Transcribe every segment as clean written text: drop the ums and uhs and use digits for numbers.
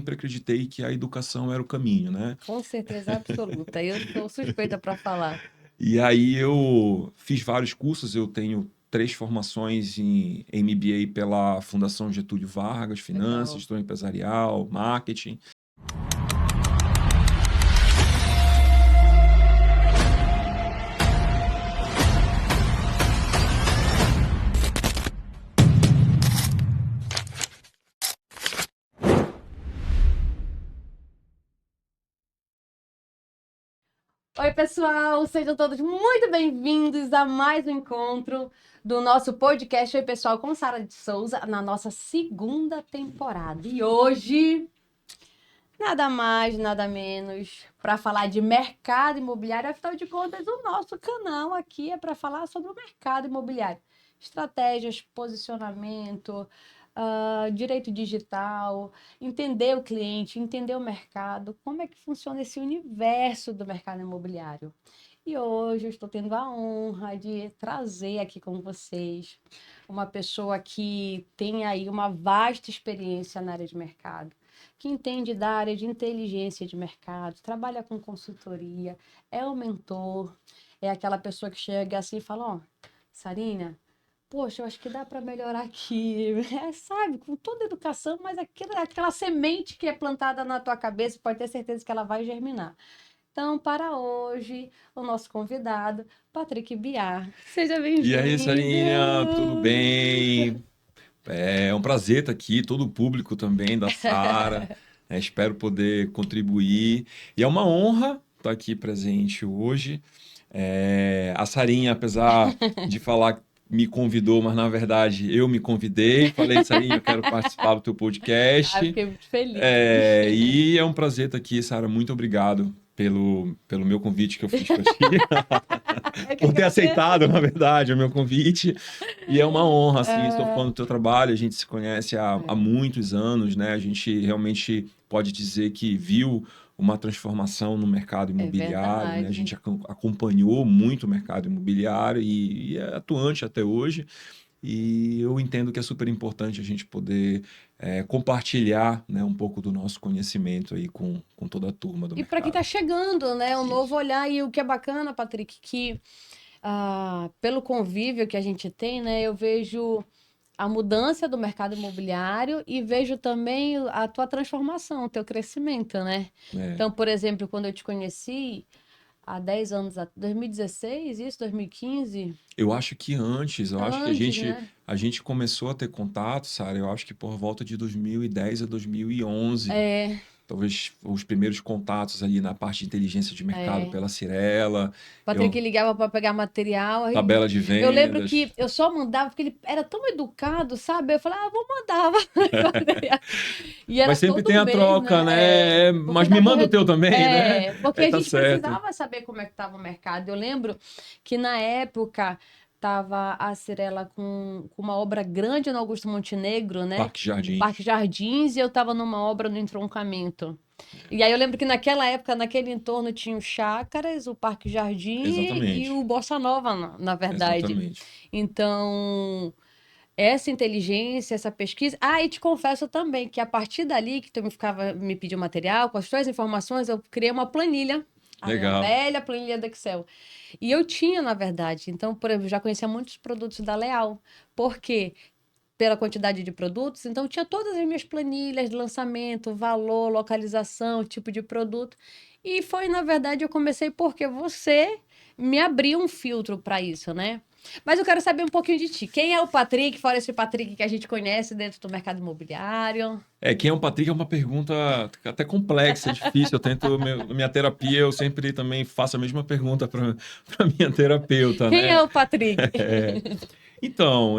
sempre acreditei que a educação era o caminho, né? Com certeza absoluta. Eu sou suspeita para falar. E aí eu fiz vários cursos, eu tenho 3 formações em MBA pela Fundação Getúlio Vargas, Finanças, Legal. Gestão Empresarial, Marketing. Oi, pessoal! Sejam todos muito bem-vindos a mais um encontro do nosso podcast Oi, pessoal, com Sara de Souza, na nossa segunda temporada. E hoje, nada mais, nada menos, para falar de mercado imobiliário. Afinal de contas, o nosso canal aqui é para falar sobre o mercado imobiliário. Estratégias, posicionamento, direito digital, entender o cliente, entender o mercado, como é que funciona esse universo do mercado imobiliário. E hoje eu estou tendo a honra de trazer aqui com vocês uma pessoa que tem aí uma vasta experiência na área de mercado, que entende da área de inteligência de mercado, trabalha com consultoria, é um mentor, é aquela pessoa que chega assim e fala, ó, Sarina, poxa, eu acho que dá para melhorar aqui, sabe, com toda a educação, mas aquela semente que é plantada na tua cabeça, pode ter certeza que ela vai germinar. Então, para hoje, o nosso convidado, Patrick Biar. Seja E aí, bem-vindo! Sarinha, tudo bem? É um prazer estar aqui, todo o público também da Sara. Espero poder contribuir. E é uma honra estar aqui presente hoje. A Sarinha, apesar de falar que me convidou, mas na verdade eu me convidei. Falei, Sarinha, eu quero participar do teu Ah, eu podcast. fiquei muito feliz. E é um prazer estar aqui, Sara. Muito obrigado pelo meu convite que eu fiz para ti. Eu que Por ter agradeço. aceitado, na verdade, o meu convite. E é uma honra, assim, sou fã do teu trabalho, a gente se conhece há muitos anos, né? A gente realmente pode dizer que viu uma transformação no mercado É imobiliário, né? A gente verdade. acompanhou muito o mercado imobiliário e é atuante até hoje. E eu entendo que é super importante a gente poder compartilhar, né, um pouco do nosso conhecimento aí com toda a turma do E para quem está mercado. chegando, né, um novo Isso. olhar. E o que é bacana, Patrick, que pelo convívio que a gente tem, né, eu vejo a mudança do mercado imobiliário e vejo também a tua transformação, o teu crescimento, né? É. Então, por exemplo, quando eu te conheci há 10 anos, 2016, isso, 2015? Eu acho que antes, eu acho que Antes, né? a gente começou a ter contato, Sara, eu acho que por volta de 2010 a 2011. É, Talvez os primeiros contatos ali na parte de inteligência de mercado é. pela Cirela, Patrick eu, ligava para pegar material. Aí tabela de eu lembro vendas. que eu só mandava porque ele era tão educado, sabe? Eu falava, vou mandar. E era Mas sempre tem todo a mês, troca, né? né? Porque Mas me da manda o teu também, né? porque a Tá gente certo. precisava saber como é que estava o mercado. Eu lembro que na época tava a Cirela com uma obra grande no Augusto Montenegro, né? Parque No Parque Jardins. Jardins, e eu estava numa obra no entroncamento. E aí eu lembro que naquela época, naquele entorno, tinha o Chácaras, o Parque Jardim e Exatamente. o Bossa Nova, na verdade. Exatamente. Então, essa inteligência, essa pesquisa. Ah, e te confesso também que a partir dali que tu me pediu material, com as tuas informações, eu criei uma planilha. A minha Legal. velha planilha do Excel. E eu tinha, na verdade. Então, por exemplo, já conhecia muitos produtos da Leal. Por quê? Pela quantidade de produtos, então tinha todas as minhas planilhas de lançamento, valor, localização, tipo de produto. E foi, na verdade, eu comecei porque você me abriu um filtro para isso, né? Mas eu quero saber um pouquinho de ti. Quem é o Patrick, fora esse Patrick que a gente conhece dentro do mercado imobiliário? Quem é o Patrick é uma pergunta até complexa, difícil. Eu tento, minha terapia, eu sempre também faço a mesma pergunta para minha terapeuta, Quem né? é o Patrick? Então,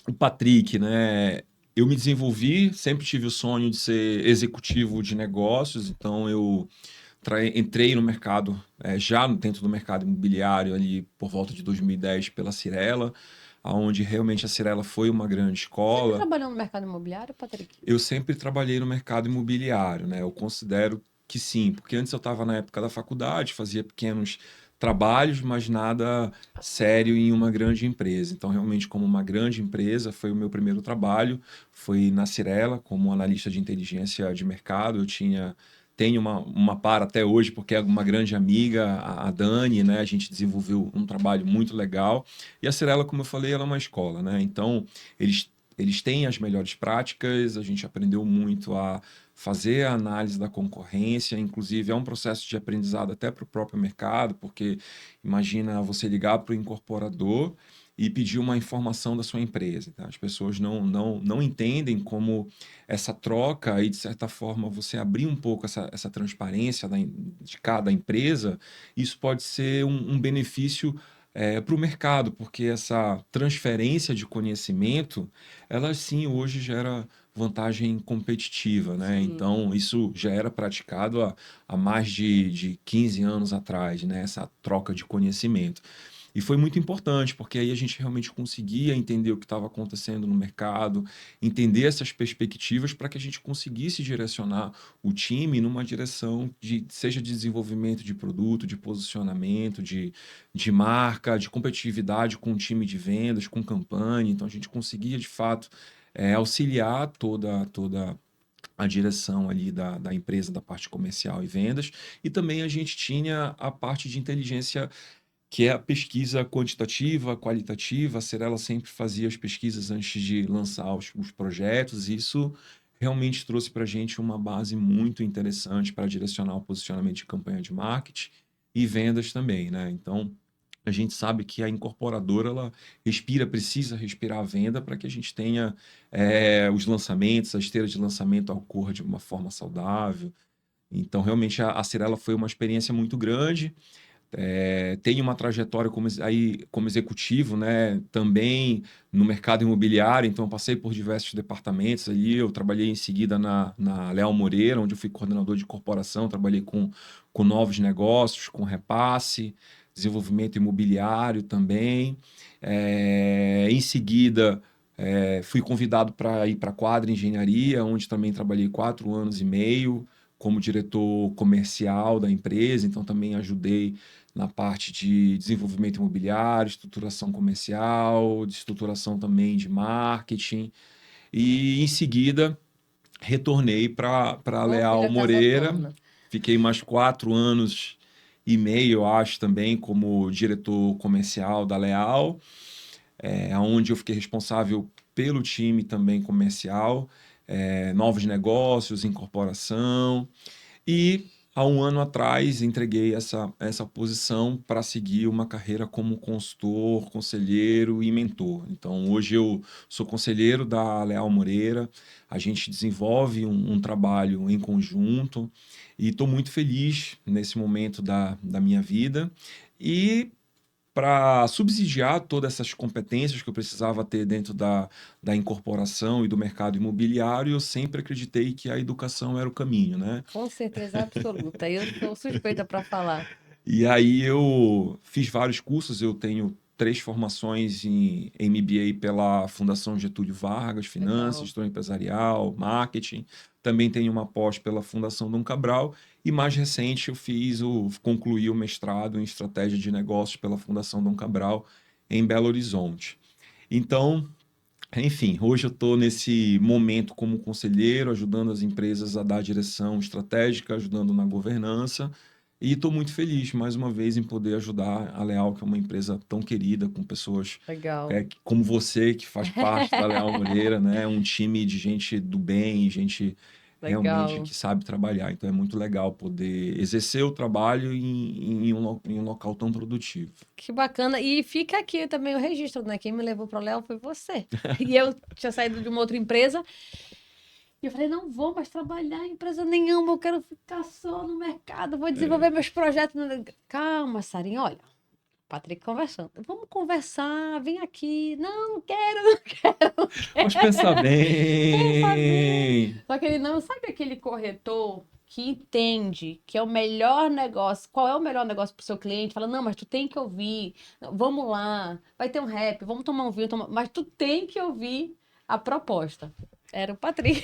o Patrick, né? Eu me desenvolvi, sempre tive o sonho de ser executivo de negócios, então eu entrei no mercado, já dentro do mercado imobiliário ali por volta de 2010 pela Cirela, aonde realmente a Cirela foi uma grande Sempre escola. trabalhou no mercado imobiliário, Patrick? Eu sempre trabalhei no mercado imobiliário, né? Eu considero que sim, porque antes eu estava na época da faculdade, fazia pequenos trabalhos, mas nada sério em uma grande empresa. Então, realmente, como uma grande empresa, foi o meu primeiro trabalho. Foi na Cyrela, como analista de inteligência de mercado. Tenho uma par até hoje, porque é uma grande amiga, a Dani, né? A gente desenvolveu um trabalho muito legal. E a Cyrela, como eu falei, ela é uma escola, né? Então, eles têm as melhores práticas, a gente aprendeu muito a fazer a análise da concorrência, inclusive é um processo de aprendizado até para o próprio mercado, porque imagina você ligar para o incorporador e pedir uma informação da sua empresa. Tá? As pessoas não entendem como essa troca e, de certa forma, você abrir um pouco essa transparência de cada empresa, isso pode ser um benefício para o mercado, porque essa transferência de conhecimento, ela sim hoje gera vantagem competitiva, né? Sim. Então, isso já era praticado há mais de 15 anos atrás, né? Essa troca de conhecimento. E foi muito importante, porque aí a gente realmente conseguia entender o que estava acontecendo no mercado, entender essas perspectivas para que a gente conseguisse direcionar o time numa direção seja de desenvolvimento de produto, de posicionamento, de marca, de competitividade com o time de vendas, com campanha. Então a gente conseguia, de fato, auxiliar toda a direção ali da empresa, da parte comercial e vendas, e também a gente tinha a parte de inteligência, que é a pesquisa quantitativa, qualitativa. A Cyrela sempre fazia as pesquisas antes de lançar os projetos, e isso realmente trouxe para a gente uma base muito interessante para direcionar o posicionamento de campanha de marketing e vendas também, né? Então, a gente sabe que a incorporadora ela precisa respirar a venda para que a gente tenha os lançamentos, a esteira de lançamento ocorra de uma forma saudável. Então, realmente, a Cyrela foi uma experiência muito grande. Tenho uma trajetória como executivo, né, também no mercado imobiliário, então eu passei por diversos departamentos ali. Eu trabalhei em seguida na Leal Moreira, onde eu fui coordenador de corporação, trabalhei com novos negócios, com repasse, desenvolvimento imobiliário também. Em seguida, fui convidado para ir para a Quadra Engenharia, onde também trabalhei 4 anos e meio como diretor comercial da empresa, então também ajudei na parte de desenvolvimento imobiliário, estruturação comercial, de estruturação também de marketing. E em seguida retornei para a Ô, Leal filha, casa Moreira, torna. fiquei mais 4 anos e meio, eu acho, também como diretor comercial da Leal, onde eu fiquei responsável pelo time também comercial, novos negócios, incorporação. E há um ano atrás entreguei essa posição para seguir uma carreira como consultor, conselheiro e mentor. Então hoje eu sou conselheiro da Leal Moreira, a gente desenvolve um trabalho em conjunto e estou muito feliz nesse momento da minha vida. E para subsidiar todas essas competências que eu precisava ter dentro da incorporação e do mercado imobiliário, eu sempre acreditei que a educação era o caminho, né? Com certeza absoluta. Eu sou suspeita para falar. E aí eu fiz vários cursos, eu tenho 3 formações em MBA pela Fundação Getúlio Vargas, Finanças, Legal. Gestão Empresarial, Marketing. Também tenho uma pós pela Fundação Dom Cabral. E mais recente eu concluí o mestrado em Estratégia de Negócios pela Fundação Dom Cabral, em Belo Horizonte. Então, enfim, hoje eu estou nesse momento como conselheiro, ajudando as empresas a dar direção estratégica, ajudando na governança. E estou muito feliz, mais uma vez, em poder ajudar a Leal, que é uma empresa tão querida, com pessoas Legal. como você, que faz parte da Leal Moreira, né? Um time de gente do bem, gente realmente Legal. que sabe trabalhar. Então é muito legal poder exercer o trabalho em um local tão produtivo. Que bacana. E fica aqui também o registro, né? Quem me levou para o Léo foi você. E eu tinha saído de uma outra empresa. E eu falei, não vou mais trabalhar em empresa nenhuma, eu quero ficar só no mercado, vou desenvolver meus projetos. Calma, Sarinha, olha, Patrick conversando. Vamos conversar, vem aqui. Não, não quero, não quero, não Mas pensa quero. Pensa bem. bem. Só que ele não sabe aquele corretor que entende que é o melhor negócio, qual é o melhor negócio para o seu cliente, fala, não, mas tu tem que ouvir, vamos lá, vai ter um rap, vamos tomar um vinho, mas tu tem que ouvir a proposta. Era o Patrick.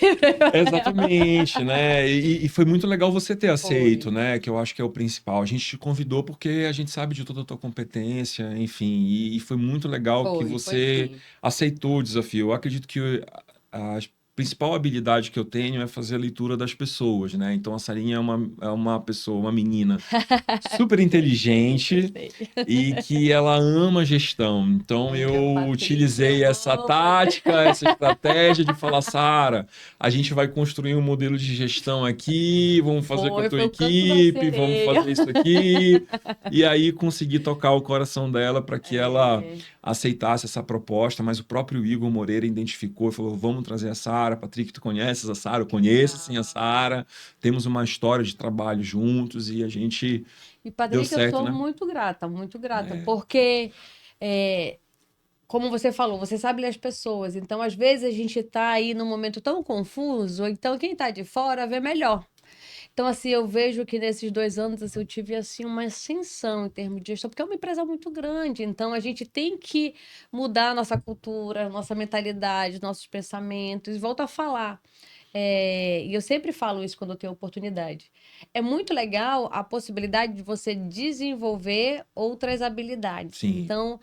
Exatamente, né? E foi muito legal você ter aceito, Foi, né? Que eu acho que é o principal. A gente te convidou porque a gente sabe de toda a tua competência, enfim, e foi muito legal que foi você sim. aceitou o desafio. Eu acredito que a principal habilidade que eu tenho é fazer a leitura das pessoas, né? Então a Sarinha é uma pessoa, uma menina super Sei, eu inteligente sei. e que ela ama gestão. Então É, o eu Patrick, utilizei eu essa amo ele. tática, essa estratégia de falar, Sara, a gente vai construir um modelo de gestão aqui, vamos fazer com a tua Foi o canto da equipe, vamos sereia. fazer isso aqui. E aí consegui tocar o coração dela para que ela É, aceitasse essa proposta, mas o próprio Igor Moreira identificou e falou: vamos trazer a Sara. Patrick, tu conheces a Sara? Eu que conheço sim a legal. Sara. Temos uma história de trabalho juntos e a gente E, deu Patrick, eu certo, sou né? muito grata, É, porque, é, como você falou, você sabe ler as pessoas. Então, às vezes, a gente tá aí num momento tão confuso, ou então quem tá de fora vê melhor. Então, assim, eu vejo que nesses 2 anos, assim, eu tive, assim, uma ascensão em termos de gestão, porque é uma empresa muito grande. Então, a gente tem que mudar a nossa cultura, nossa mentalidade, nossos pensamentos. E volto a falar. E eu sempre falo isso quando eu tenho oportunidade. É muito legal a possibilidade de você desenvolver outras habilidades. sim. Então,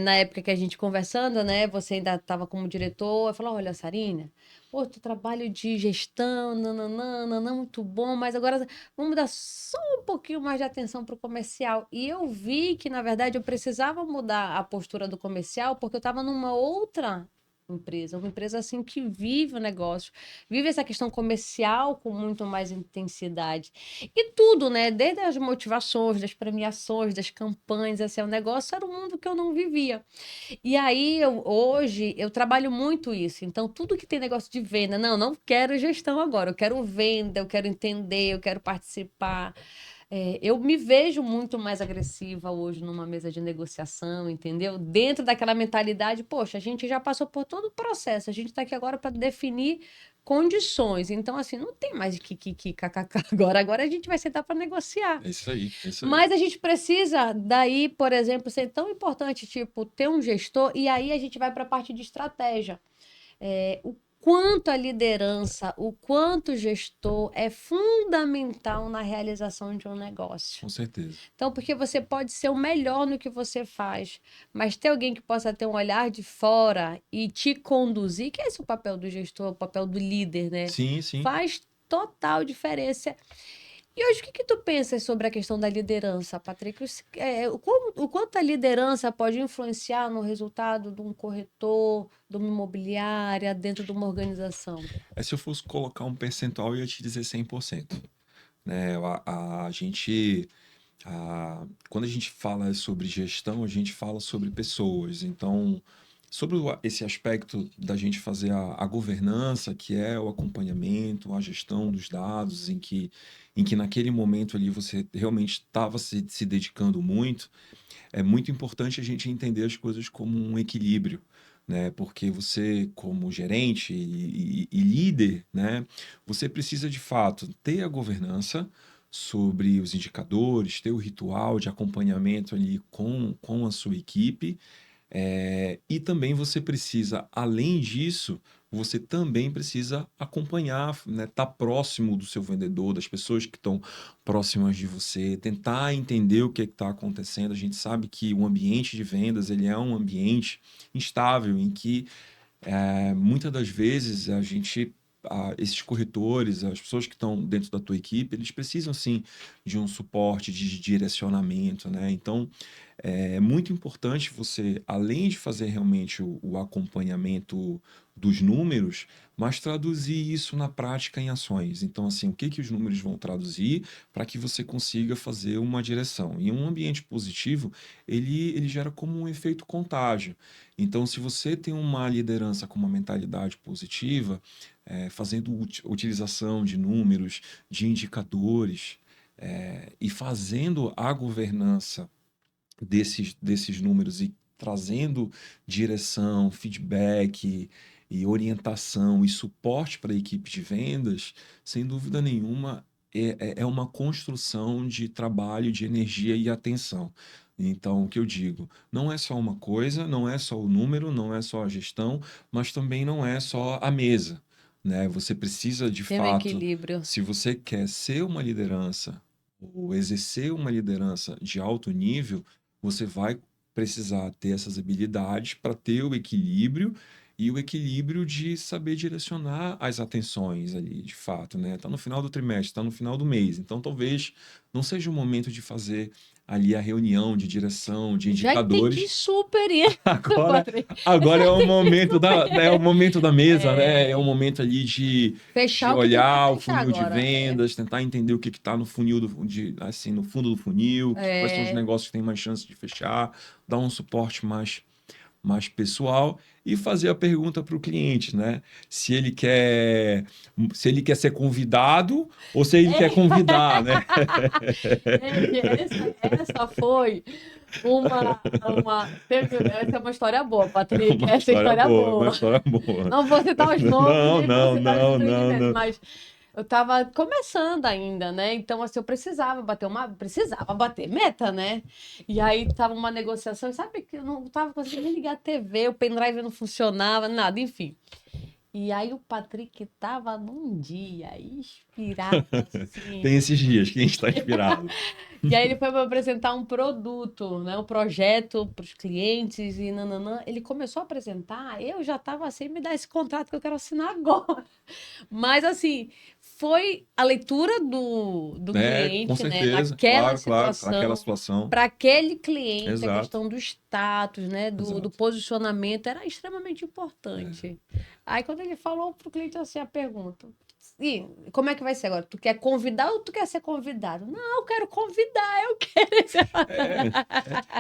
na época que a gente conversando, né, você ainda estava como diretor, eu falava, olha, Sarina, pô, tu trabalho de gestão, nananã, nananã, muito bom, mas agora vamos dar só um pouquinho mais de atenção para o comercial. E eu vi que, na verdade, eu precisava mudar a postura do comercial, porque eu estava numa outra empresa, uma empresa assim que vive o negócio, vive essa questão comercial com muito mais intensidade. E tudo, né? Desde as motivações, das premiações, das campanhas, assim, o negócio era um mundo que eu não vivia. E aí, hoje, eu trabalho muito isso. Então, tudo que tem negócio de venda, não quero gestão agora, eu quero venda, eu quero entender, eu quero participar. Eu me vejo muito mais agressiva hoje numa mesa de negociação, entendeu? Dentro daquela mentalidade, poxa, a gente já passou por todo o processo, a gente está aqui agora para definir condições. Então, assim, não tem mais que kkk agora. Agora a gente vai sentar para negociar. É isso aí, é isso aí. Mas a gente precisa, daí, por exemplo, ser tão importante, tipo, ter um gestor, e aí a gente vai para a parte de estratégia. O quanto a liderança, o quanto o gestor é fundamental na realização de um negócio. Com certeza. Então, porque você pode ser o melhor no que você faz, mas ter alguém que possa ter um olhar de fora e te conduzir, que é esse o papel do gestor, o papel do líder, né? Sim, sim. Faz total diferença. E hoje, o que que tu pensas sobre a questão da liderança, Patrick? O quanto a liderança pode influenciar no resultado de um corretor, de uma imobiliária, dentro de uma organização? Se eu fosse colocar um percentual, eu ia te dizer 100%. Né? A gente, quando a gente fala sobre gestão, a gente fala sobre pessoas. Então, sobre esse aspecto da gente fazer a governança, que é o acompanhamento, a gestão dos dados, em que naquele momento ali você realmente estava se dedicando muito, é muito importante a gente entender as coisas como um equilíbrio, né? Porque você, como gerente e líder, né? Você precisa de fato ter a governança sobre os indicadores, ter o ritual de acompanhamento ali com a sua equipe, e também você precisa, além disso, você também precisa acompanhar, né, estar próximo do seu vendedor, das pessoas que estão próximas de você, tentar entender o que está acontecendo. A gente sabe que o ambiente de vendas ele é um ambiente instável em que muitas das vezes esses corretores, as pessoas que estão dentro da tua equipe, eles precisam sim de um suporte de direcionamento, né? Então é muito importante você, além de fazer realmente o acompanhamento dos números, mas traduzir isso na prática em ações. Então, assim, o que que os números vão traduzir para que você consiga fazer uma direção? E um ambiente positivo, ele gera como um efeito contágio. Então, se você tem uma liderança com uma mentalidade positiva, fazendo utilização de números, de indicadores, e fazendo a governança desses números e trazendo direção, feedback e orientação e suporte para a equipe de vendas, sem dúvida nenhuma, é uma construção de trabalho, de energia e atenção. Então, o que eu digo, não é só uma coisa, não é só o número, não é só a gestão, mas também não é só a mesa, né? Você precisa, de Tem um fato, equilíbrio. se você quer ser uma liderança ou exercer uma liderança de alto nível, você vai precisar ter essas habilidades para ter o equilíbrio e o equilíbrio de saber direcionar as atenções ali, de fato, né? Tá no final do trimestre, tá no final do mês, então talvez não seja o momento de fazer ali a reunião de direção, de Já entendi indicadores. super isso, Agora, Patrick. agora Já é o entendi momento super. é o momento da mesa, né? É o É, momento ali de fechar o que tem para olhar o fechar funil de agora. vendas, tentar entender o que está no funil assim, no fundo do funil, quais são os É, negócios que têm mais chance de fechar, dar um suporte mais pessoal e fazer a pergunta para o cliente, né? Se ele quer, se ele quer ser convidado ou se ele quer é. convidar, né? Gente, essa foi essa é uma história boa, Patrick. Uma Essa é história história boa, uma boa. história boa. Não vou citar os nomes, Não, nem vou não, citar os não, não, empreendimentos, não. mas eu estava começando ainda, né? Então, assim, eu precisava bater meta, né? E aí tava uma negociação, e sabe que eu não tava conseguindo ligar a TV, o pendrive não funcionava, nada, enfim. E aí o Patrick tava num dia inspirado, assim. Tem esses dias que a gente está inspirado. E aí ele foi me apresentar um produto, né, um projeto para os clientes e nananã. Ele começou a apresentar, eu já estava assim, me dá esse contrato que eu quero assinar agora. Mas assim, foi a leitura do É, com cliente, né, certeza. naquela Claro, claro. Para aquela situação, situação. para aquele cliente, a Exato, questão do status, né, do exato. posicionamento era extremamente É. importante. Aí quando ele falou para o cliente assim a pergunta, e como é que vai ser agora? Tu quer convidar ou tu quer ser convidado? Não, eu quero convidar, eu quero.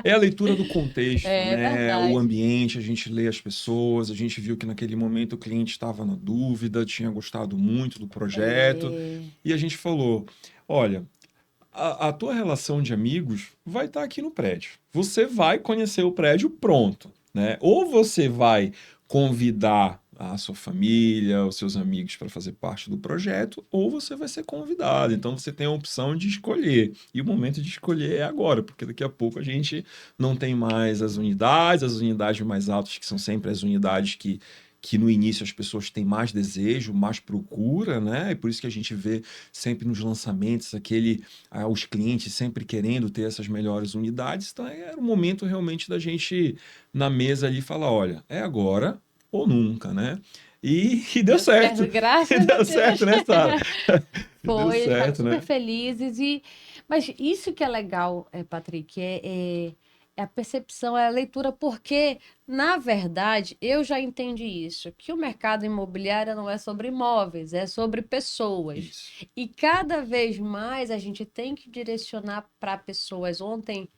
É, é a leitura do contexto, É né? O verdade. ambiente, a gente lê as pessoas, a gente viu que naquele momento o cliente estava na dúvida, tinha gostado muito do projeto, É, e a gente falou: olha, a tua relação de amigos vai estar aqui no prédio. Você vai conhecer o prédio pronto, né? Ou você vai convidar a sua família, os seus amigos para fazer parte do projeto, ou você vai ser convidado. Então você tem a opção de escolher. E o momento de escolher é agora, porque daqui a pouco a gente não tem mais as unidades mais altas, que são sempre as unidades que no início as pessoas têm mais desejo, mais procura, né? E por isso que a gente vê sempre nos lançamentos os clientes sempre querendo ter essas melhores unidades. Então era o momento realmente da gente na mesa ali falar, olha, é agora ou nunca, né? E deu deu certo, certo. E graças a deu Deus. certo, né, Sara? E deu Foi, eles ficaram certo, super né? felizes. Mas isso que é legal, Patrick, é a percepção, é a leitura, porque, na verdade, eu já entendi isso, que o mercado imobiliário não é sobre imóveis, é sobre pessoas. Isso. E cada vez mais a gente tem que direcionar para pessoas. Ontem,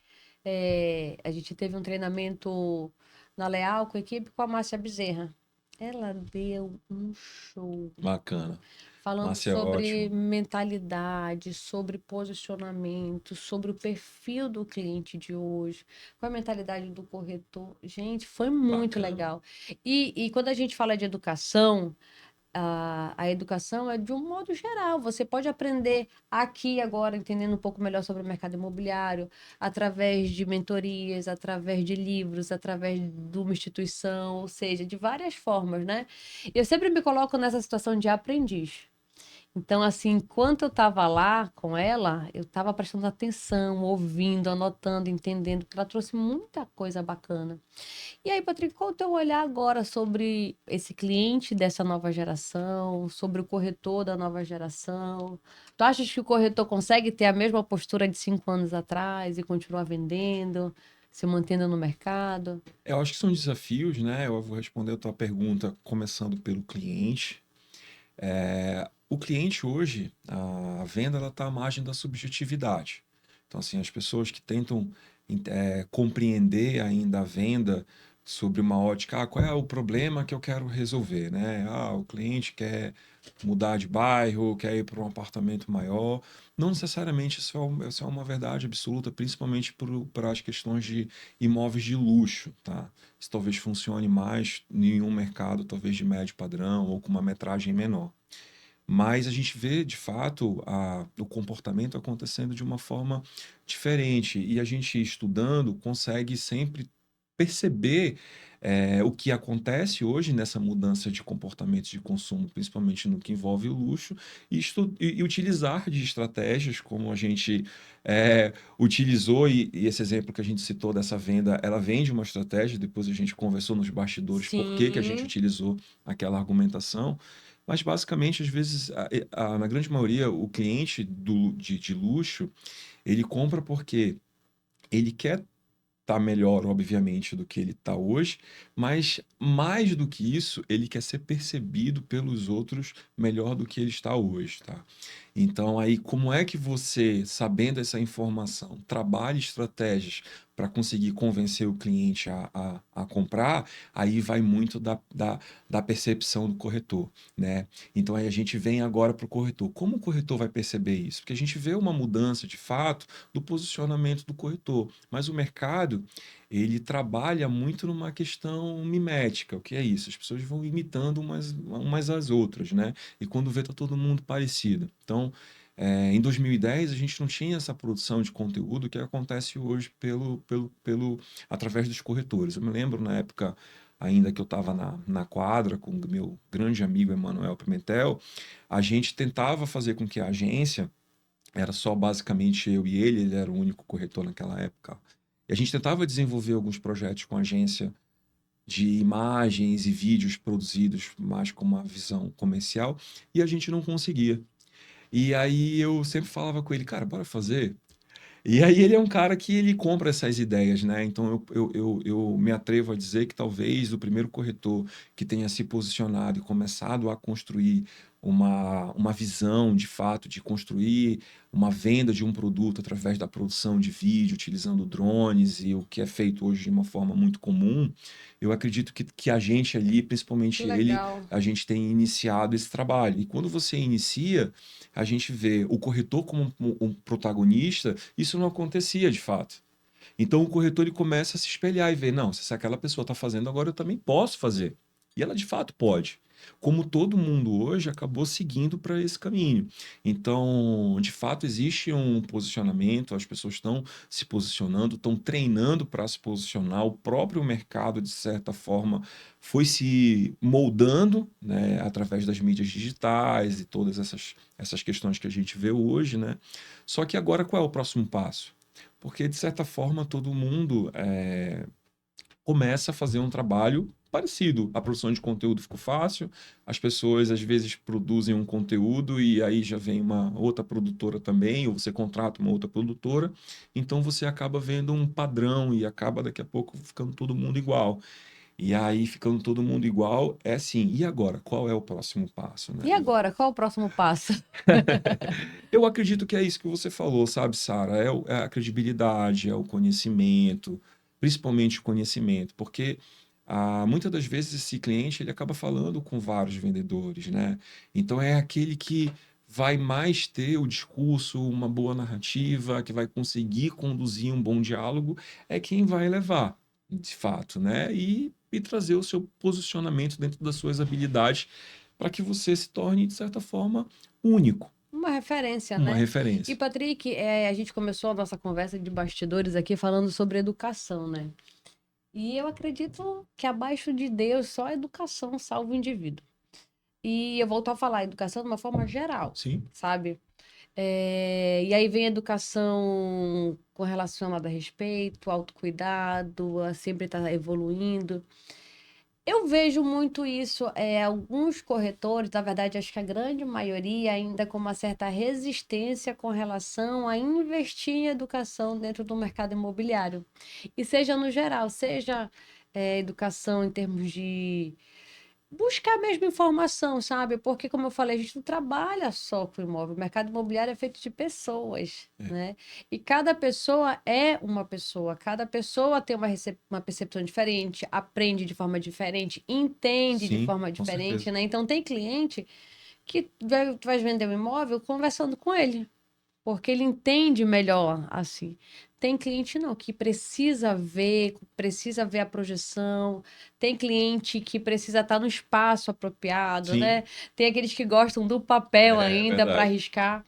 a gente teve um treinamento na Leal com a equipe com a Márcia Bezerra. Ela deu um show Bacana. falando Márcia é sobre ótimo. mentalidade, sobre posicionamento, sobre o perfil do cliente de hoje, qual a mentalidade do corretor. Gente, foi muito Bacana. legal. E quando a gente fala de educação, a educação é de um modo geral. Você pode aprender aqui agora, entendendo um pouco melhor sobre o mercado imobiliário, através de mentorias, através de livros, através de uma instituição, ou seja, de várias formas, né? Eu sempre me coloco nessa situação de aprendiz. Então, assim, enquanto eu estava lá com ela, eu estava prestando atenção, ouvindo, anotando, entendendo, porque ela trouxe muita coisa bacana. E aí, Patrick, qual o teu olhar agora sobre esse cliente dessa nova geração, sobre o corretor da nova geração? Tu achas que o corretor consegue ter a mesma postura de 5 anos atrás e continuar vendendo, se mantendo no mercado? Eu acho que são desafios, né? Eu vou responder a tua pergunta começando pelo cliente. O cliente hoje, a venda, ela está à margem da subjetividade. Então, assim, as pessoas que tentam compreender ainda a venda sobre uma ótica, qual é o problema que eu quero resolver, né? O cliente quer mudar de bairro, quer ir para um apartamento maior. Não necessariamente isso é uma verdade absoluta, principalmente para as questões de imóveis de luxo, tá? Isso talvez funcione mais em um mercado, talvez de médio padrão ou com uma metragem menor. Mas a gente vê, de fato, o comportamento acontecendo de uma forma diferente. E a gente, estudando, consegue sempre perceber o que acontece hoje nessa mudança de comportamento de consumo, principalmente no que envolve o luxo, e utilizar de estratégias como a gente utilizou, e esse exemplo que a gente citou dessa venda, ela vem de uma estratégia, depois a gente conversou nos bastidores por que que a gente Sim, utilizou aquela argumentação. Mas basicamente, às vezes, na grande maioria, o cliente de luxo, ele compra porque ele quer estar melhor, obviamente, do que ele está hoje, mas mais do que isso, ele quer ser percebido pelos outros melhor do que ele está hoje, tá? Então, aí, como é que você, sabendo essa informação, trabalha estratégias para conseguir convencer o cliente a comprar, aí vai muito da percepção do corretor, né? Então, aí a gente vem agora para o corretor. Como o corretor vai perceber isso? Porque a gente vê uma mudança, de fato, do posicionamento do corretor, mas o mercado, ele trabalha muito numa questão mimética. O que é isso? As pessoas vão imitando umas às outras, né? E quando vê, tá todo mundo parecido. Então, em 2010, a gente não tinha essa produção de conteúdo que acontece hoje através dos corretores. Eu me lembro na época, ainda que eu estava na quadra com o meu grande amigo Emanuel Pimentel, a gente tentava fazer com que a agência, era só basicamente eu e ele era o único corretor naquela época. E a gente tentava desenvolver alguns projetos com a agência de imagens e vídeos produzidos mais com uma visão comercial, e a gente não conseguia. E aí eu sempre falava com ele, cara, bora fazer? E aí ele é um cara que ele compra essas ideias, né? Então eu me atrevo a dizer que talvez o primeiro corretor que tenha se posicionado e começado a construir uma visão de fato de construir uma venda de um produto através da produção de vídeo, utilizando drones e o que é feito hoje de uma forma muito comum, eu acredito que a gente ali, que principalmente ele, legal. a gente tem iniciado esse trabalho. E quando você inicia, a gente vê o corretor como um protagonista, isso não acontecia de fato. Então o corretor ele começa a se espelhar e ver, não, se aquela pessoa está fazendo agora, eu também posso fazer. E ela de fato pode. Como todo mundo hoje acabou seguindo para esse caminho. Então, de fato, existe um posicionamento, as pessoas estão se posicionando, estão treinando para se posicionar, o próprio mercado, de certa forma, foi se moldando, né, através das mídias digitais e todas essas questões que a gente vê hoje, né? Só que agora qual é o próximo passo? Porque, de certa forma, todo mundo começa a fazer um trabalho parecido. A produção de conteúdo ficou fácil, as pessoas às vezes produzem um conteúdo e aí já vem uma outra produtora também, ou você contrata uma outra produtora, então você acaba vendo um padrão e acaba daqui a pouco ficando todo mundo igual. E aí, ficando todo mundo igual, é assim, e agora? Qual é o próximo passo, né? E agora, qual o próximo passo? Eu acredito que é isso que você falou, sabe, Sara? É a credibilidade, é o conhecimento, principalmente o conhecimento, porque muitas das vezes esse cliente ele acaba falando com vários vendedores, né? Então é aquele que vai mais ter o discurso, uma boa narrativa, que vai conseguir conduzir um bom diálogo, é quem vai levar, de fato, né? E trazer o seu posicionamento dentro das suas habilidades para que você se torne, de certa forma, único. Uma referência, Uma né? E, referência. Patrick, a gente começou a nossa conversa de bastidores aqui falando sobre educação, né? E eu acredito que abaixo de Deus só a educação salva o indivíduo. E eu volto a falar educação de uma forma geral, Sim. sabe? E aí vem a educação relacionada a respeito, autocuidado, a sempre estar evoluindo. Eu vejo muito isso, alguns corretores, na verdade, acho que a grande maioria ainda com uma certa resistência com relação a investir em educação dentro do mercado imobiliário. E seja no geral, seja educação em termos de buscar mesmo informação, sabe? Porque, como eu falei, a gente não trabalha só com imóvel. O mercado imobiliário é feito de pessoas, É. né? E cada pessoa é uma pessoa. Cada pessoa tem uma percepção diferente, aprende de forma diferente, entende de Sim, forma com diferente, certeza. né? Então, tem cliente que tu vai vender um imóvel conversando com ele. porque ele entende melhor, assim. Tem cliente não, que precisa ver a projeção, tem cliente que precisa estar no espaço apropriado, Sim, né? Tem aqueles que gostam do papel é ainda para verdade. arriscar.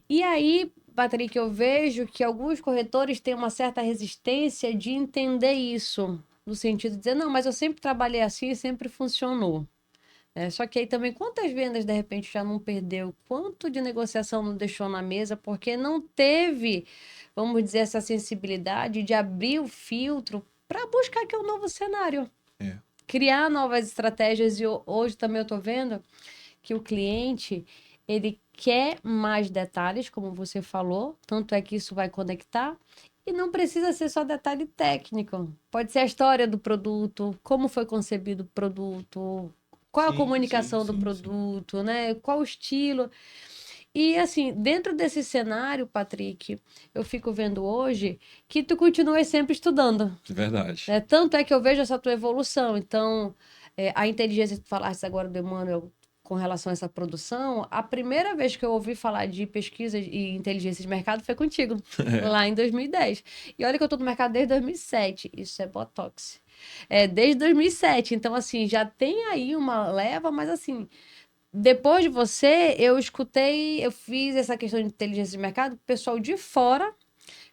E aí, Patrick, eu vejo que alguns corretores têm uma certa resistência de entender isso, no sentido de dizer, não, mas eu sempre trabalhei assim e sempre funcionou. Só que aí também, quantas vendas de repente já não perdeu? Quanto de negociação não deixou na mesa porque não teve, vamos dizer, essa sensibilidade de abrir o filtro para buscar aqui um novo cenário, É. criar novas estratégias. E hoje também eu estou vendo que o cliente ele quer mais detalhes, como você falou, tanto é que isso vai conectar. E não precisa ser só detalhe técnico. Pode ser a história do produto, como foi concebido o produto, qual a Sim, sim, comunicação do sim, sim. produto, né? Qual o estilo. E assim, dentro desse cenário, Patrick, eu fico vendo hoje que tu continuas sempre estudando, É verdade. né? Tanto é que eu vejo essa tua evolução. Então, a inteligência que tu falaste agora do Emmanuel com relação a essa produção, a primeira vez que eu ouvi falar de pesquisa e inteligência de mercado foi contigo, lá em 2010. E olha que eu tô no mercado desde 2007. Isso é Botox. Desde 2007. Então, assim, já tem aí uma leva, mas assim, depois de você, eu fiz essa questão de inteligência de mercado, com o pessoal de fora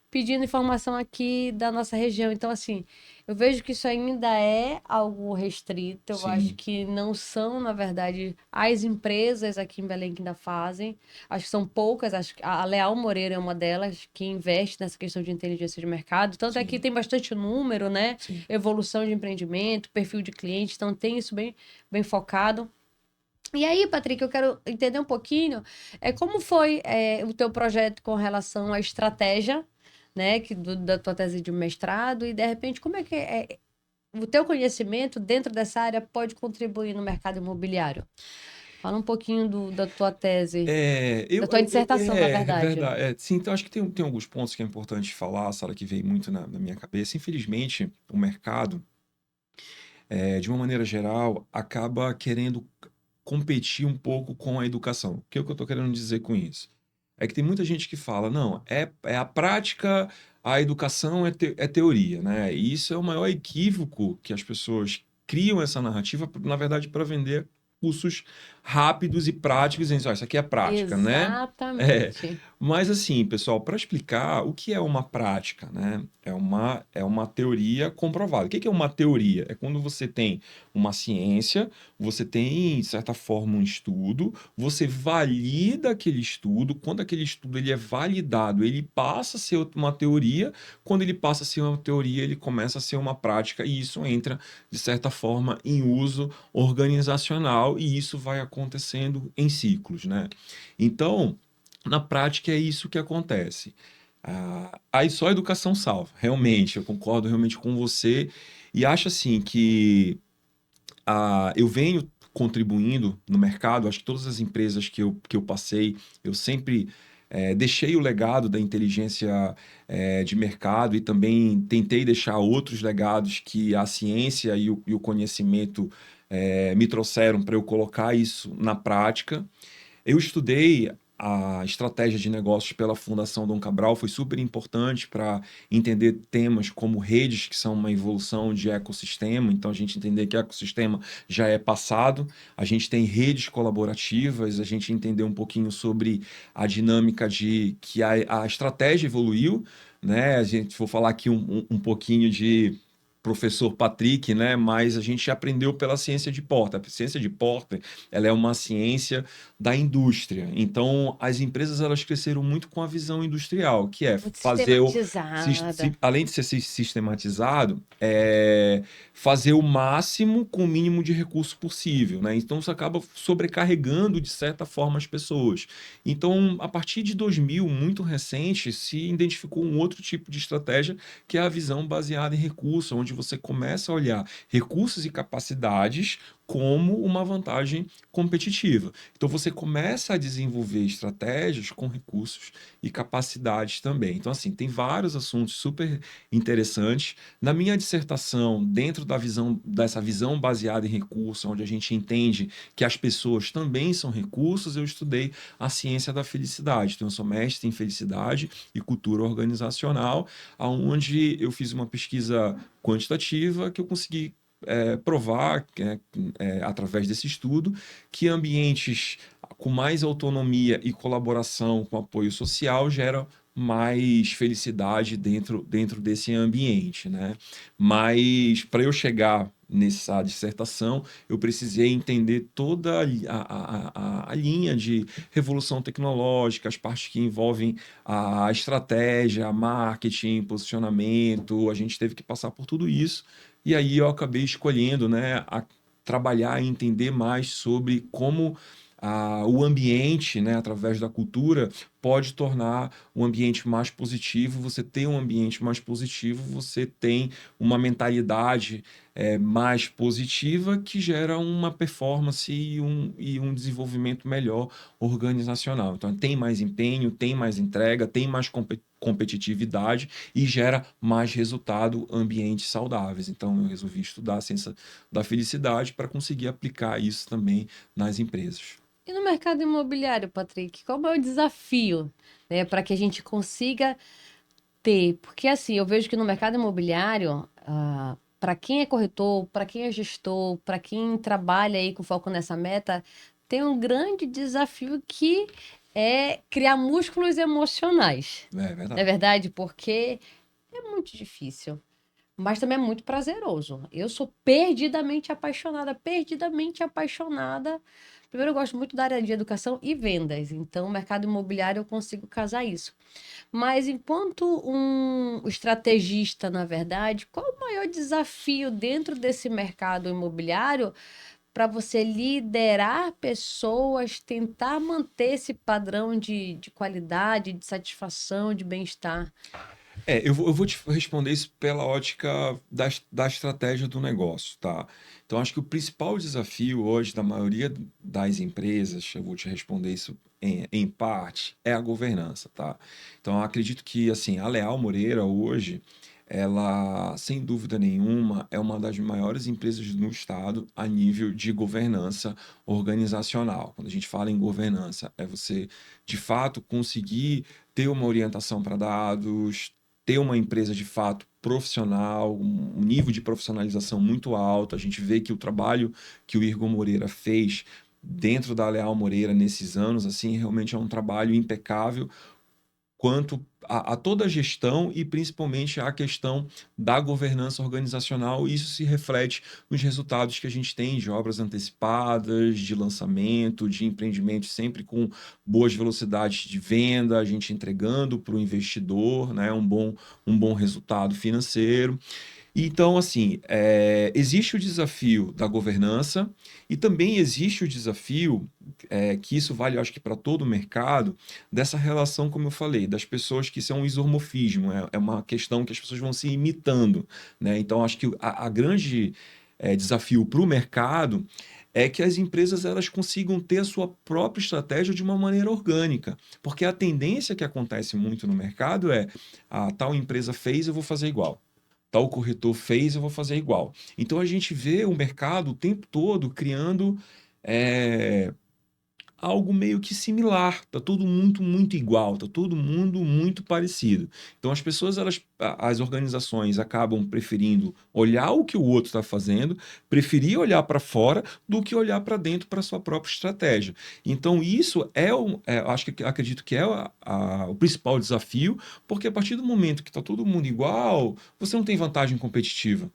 pedindo informação aqui da nossa região. Então, assim, eu vejo que isso ainda é algo restrito. Eu acho Sim, que não são, na verdade, as empresas aqui em Belém que ainda fazem. Acho que são poucas. Acho que a Leal Moreira é uma delas que investe nessa questão de inteligência de mercado. Tanto é que sim, tem bastante número, né? sim. Evolução de empreendimento, perfil de cliente. Então, tem isso bem, bem focado. E aí, Patrick, eu quero entender um pouquinho como foi o teu projeto com relação à estratégia, né, da tua tese de mestrado e, de repente, como é que o teu conhecimento dentro dessa área pode contribuir no mercado imobiliário? Fala um pouquinho da tua tese, da tua dissertação, na É verdade. verdade. Sim, então acho que tem alguns pontos que é importante falar, Sara, que veio muito na minha cabeça. Infelizmente, o mercado, de uma maneira geral, acaba querendo competir um pouco com a educação. O que eu estou querendo dizer com isso? É que tem muita gente que fala, não, é a prática, a educação é teoria, né? E isso é o maior equívoco que as pessoas criam essa narrativa, na verdade, para vender cursos rápidos e práticos, dizendo, "Ó, isso aqui é prática, né? É, Exatamente. mas assim, pessoal, para explicar o que é uma prática, né? É uma teoria comprovada. O que é uma teoria? É quando você tem uma ciência, você tem, de certa forma, um estudo, você valida aquele estudo, quando aquele estudo ele é validado, ele passa a ser uma teoria, quando ele passa a ser uma teoria, ele começa a ser uma prática, e isso entra, de certa forma, em uso organizacional, e isso vai acontecendo em ciclos, né? Então, na prática é isso que acontece. Aí só a educação salva, realmente, eu concordo realmente com você, e acho assim que eu venho contribuindo no mercado, acho que todas as empresas que eu passei, eu sempre deixei o legado da inteligência de mercado e também tentei deixar outros legados que a ciência e o conhecimento me trouxeram para eu colocar isso na prática. Eu estudei a estratégia de negócios pela Fundação Dom Cabral, foi super importante para entender temas como redes, que são uma evolução de ecossistema. Então, a gente entender que ecossistema já é passado, a gente tem redes colaborativas, a gente entender um pouquinho sobre a dinâmica de que a estratégia evoluiu, né? A gente vou falar aqui um pouquinho de professor Patrick, né? Mas a gente aprendeu pela ciência de Porter. A ciência de Porter, ela é uma ciência da indústria. Então, as empresas elas cresceram muito com a visão industrial, que é Muito fazer sistematizada. além de ser sistematizado, fazer o máximo com o mínimo de recurso possível, né? Então, isso acaba sobrecarregando de certa forma as pessoas. Então, a partir de 2000, muito recente, se identificou um outro tipo de estratégia, que é a visão baseada em recursos, onde você começa a olhar recursos e capacidades como uma vantagem competitiva. Então, você começa a desenvolver estratégias com recursos e capacidades também. Então, assim, tem vários assuntos super interessantes. Na minha dissertação, dentro dessa visão baseada em recursos, onde a gente entende que as pessoas também são recursos, eu estudei a ciência da felicidade. Então, eu sou mestre em felicidade e cultura organizacional, onde eu fiz uma pesquisa quantitativa que eu consegui provar, através desse estudo, que ambientes com mais autonomia e colaboração com apoio social geram mais felicidade dentro desse ambiente, né? Mas para eu chegar nessa dissertação, eu precisei entender toda a linha de revolução tecnológica, as partes que envolvem a estratégia, marketing, posicionamento. A gente teve que passar por tudo isso. E aí eu acabei escolhendo, né, trabalhar e entender mais sobre como o ambiente, né, através da cultura, pode tornar o ambiente mais positivo. Você tem um ambiente mais positivo, você tem uma mentalidade mais positiva que gera uma performance e um desenvolvimento melhor organizacional. Então, tem mais empenho, tem mais entrega, tem mais competitividade e gera mais resultado, ambientes saudáveis. Então, eu resolvi estudar a ciência da felicidade para conseguir aplicar isso também nas empresas. E no mercado imobiliário, Patrick, qual é o desafio, né, para que a gente consiga ter? Porque assim, eu vejo que no mercado imobiliário, para quem é corretor, para quem é gestor, para quem trabalha aí com foco nessa meta, tem um grande desafio que é criar músculos emocionais. É Não é verdade. verdade? Porque é muito difícil. Mas também é muito prazeroso. Eu sou perdidamente apaixonada, perdidamente apaixonada. Primeiro, eu gosto muito da área de educação e vendas, então, o mercado imobiliário eu consigo casar isso. Mas, enquanto um estrategista, na verdade, qual o maior desafio dentro desse mercado imobiliário para você liderar pessoas, tentar manter esse padrão de qualidade, de satisfação, de bem-estar? Eu vou te responder isso pela ótica da estratégia do negócio, tá? Então, acho que o principal desafio hoje da maioria das empresas, eu vou te responder isso em parte, é a governança, tá? Então, eu acredito que, assim, a Leal Moreira hoje, ela, sem dúvida nenhuma, é uma das maiores empresas no estado a nível de governança organizacional. Quando a gente fala em governança, é você, de fato, conseguir ter uma orientação para dados, ter uma empresa de fato profissional, um nível de profissionalização muito alto. A gente vê que o trabalho que o Irgon Moreira fez dentro da Leal Moreira nesses anos, assim, realmente é um trabalho impecável quanto a toda a gestão e principalmente a questão da governança organizacional. Isso se reflete nos resultados que a gente tem de obras antecipadas, de lançamento, de empreendimentos sempre com boas velocidades de venda, a gente entregando para o investidor, né, um bom resultado financeiro. Então, assim, existe o desafio da governança e também existe o desafio, que isso vale, eu acho que para todo o mercado, dessa relação, como eu falei, das pessoas que são um isomorfismo, é uma questão que as pessoas vão se imitando, né? Então, acho que a grande desafio para o mercado é que as empresas elas consigam ter a sua própria estratégia de uma maneira orgânica, porque a tendência que acontece muito no mercado é a tal empresa fez, eu vou fazer igual. Tal corretor fez, eu vou fazer igual. Então a gente vê o mercado o tempo todo criando é, algo meio que similar, tá tudo muito, muito igual, tá todo mundo muito parecido. Então as pessoas, as organizações acabam preferindo olhar o que o outro está fazendo, preferir olhar para fora do que olhar para dentro para sua própria estratégia. Então isso acredito que é o principal desafio, porque a partir do momento que está todo mundo igual, você não tem vantagem competitiva.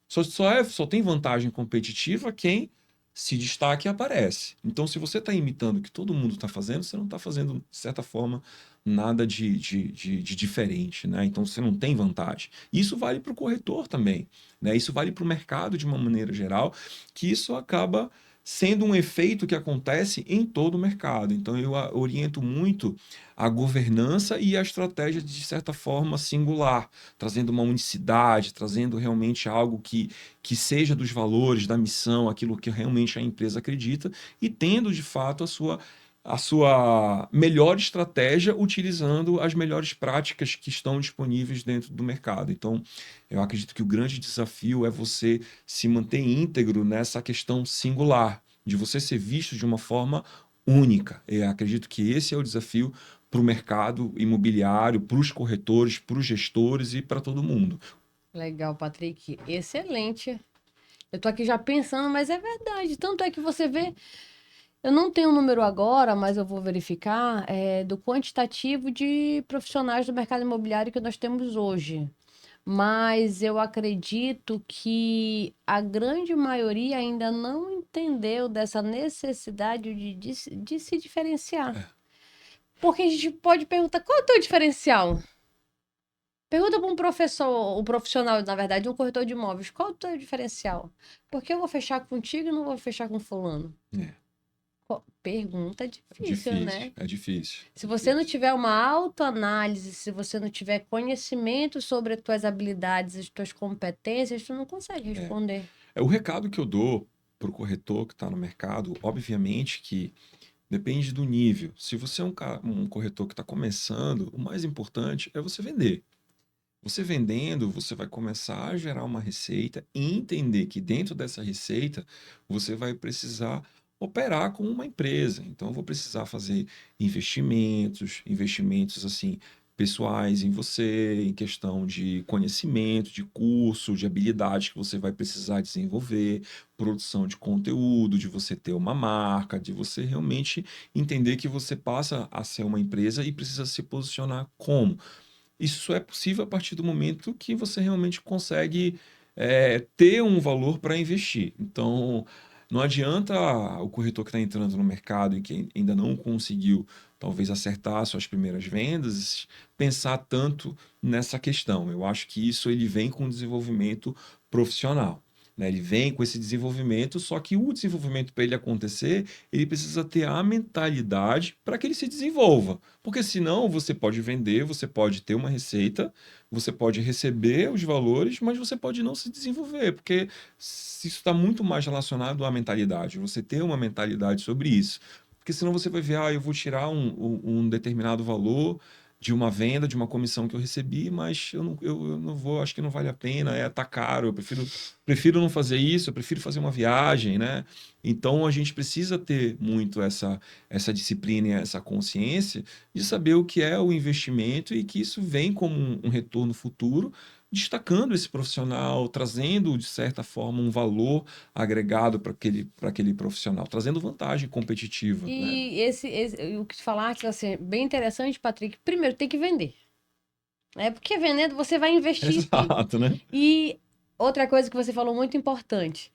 Só tem vantagem competitiva quem se destaca e aparece. Então, se você está imitando o que todo mundo está fazendo, você não está fazendo, de certa forma, nada de diferente, né? Então, você não tem vantagem. Isso vale para o corretor também, né? Isso vale para o mercado de uma maneira geral, que isso acaba sendo um efeito que acontece em todo o mercado. Então, eu oriento muito a governança e a estratégia de certa forma singular, trazendo uma unicidade, trazendo realmente algo que seja dos valores, da missão, aquilo que realmente a empresa acredita, e tendo de fato a sua melhor estratégia utilizando as melhores práticas que estão disponíveis dentro do mercado. Então, eu acredito que o grande desafio é você se manter íntegro nessa questão singular, de você ser visto de uma forma única. Eu acredito que esse é o desafio para o mercado imobiliário, para os corretores, para os gestores e para todo mundo. Legal, Patrick. Excelente. Eu tô aqui já pensando, mas é verdade. Tanto é que você vê, eu não tenho o número agora, mas eu vou verificar, do quantitativo de profissionais do mercado imobiliário que nós temos hoje. Mas eu acredito que a grande maioria ainda não entendeu dessa necessidade de se diferenciar. Porque a gente pode perguntar, qual é o teu diferencial? Pergunta para um professor, um profissional, na verdade, um corretor de imóveis, qual é o teu diferencial? Por que eu vou fechar contigo e não vou fechar com fulano? É Pergunta difícil, difícil, né? é difícil. Se você não tiver uma autoanálise, se você não tiver conhecimento sobre as tuas habilidades, as tuas competências, tu não consegue responder. O recado que eu dou para o corretor que está no mercado, obviamente que depende do nível. Se você é um corretor que está começando, o mais importante é você vender. Você vendendo, você vai começar a gerar uma receita e entender que dentro dessa receita você vai precisar operar com uma empresa. Então, eu vou precisar fazer investimentos assim pessoais em você, em questão de conhecimento, de curso, de habilidades que você vai precisar desenvolver, produção de conteúdo, de você ter uma marca, de você realmente entender que você passa a ser uma empresa e precisa se posicionar como. Isso é possível a partir do momento que você realmente consegue ter um valor para investir. Então, não adianta o corretor que está entrando no mercado e que ainda não conseguiu, talvez, acertar suas primeiras vendas, pensar tanto nessa questão. Eu acho que isso ele vem com o desenvolvimento profissional. Né? Ele vem com esse desenvolvimento, só que o desenvolvimento, para ele acontecer, ele precisa ter a mentalidade para que ele se desenvolva. Porque senão você pode vender, você pode ter uma receita, você pode receber os valores, mas você pode não se desenvolver, porque isso está muito mais relacionado à mentalidade. Você ter uma mentalidade sobre isso. Porque senão você vai ver, eu vou tirar um determinado valor de uma venda, de uma comissão que eu recebi, mas eu não vou, acho que não vale a pena, tá caro, eu prefiro não fazer isso, eu prefiro fazer uma viagem, né? Então a gente precisa ter muito essa disciplina e essa consciência de saber o que é o investimento e que isso vem como um retorno futuro, destacando esse profissional, trazendo, de certa forma, um valor agregado para aquele profissional, trazendo vantagem competitiva, né? E o que tu falaste, assim, bem interessante, Patrick. Primeiro, tem que vender. Porque vendendo você vai investir, sim. Exato, né? E outra coisa que você falou muito importante,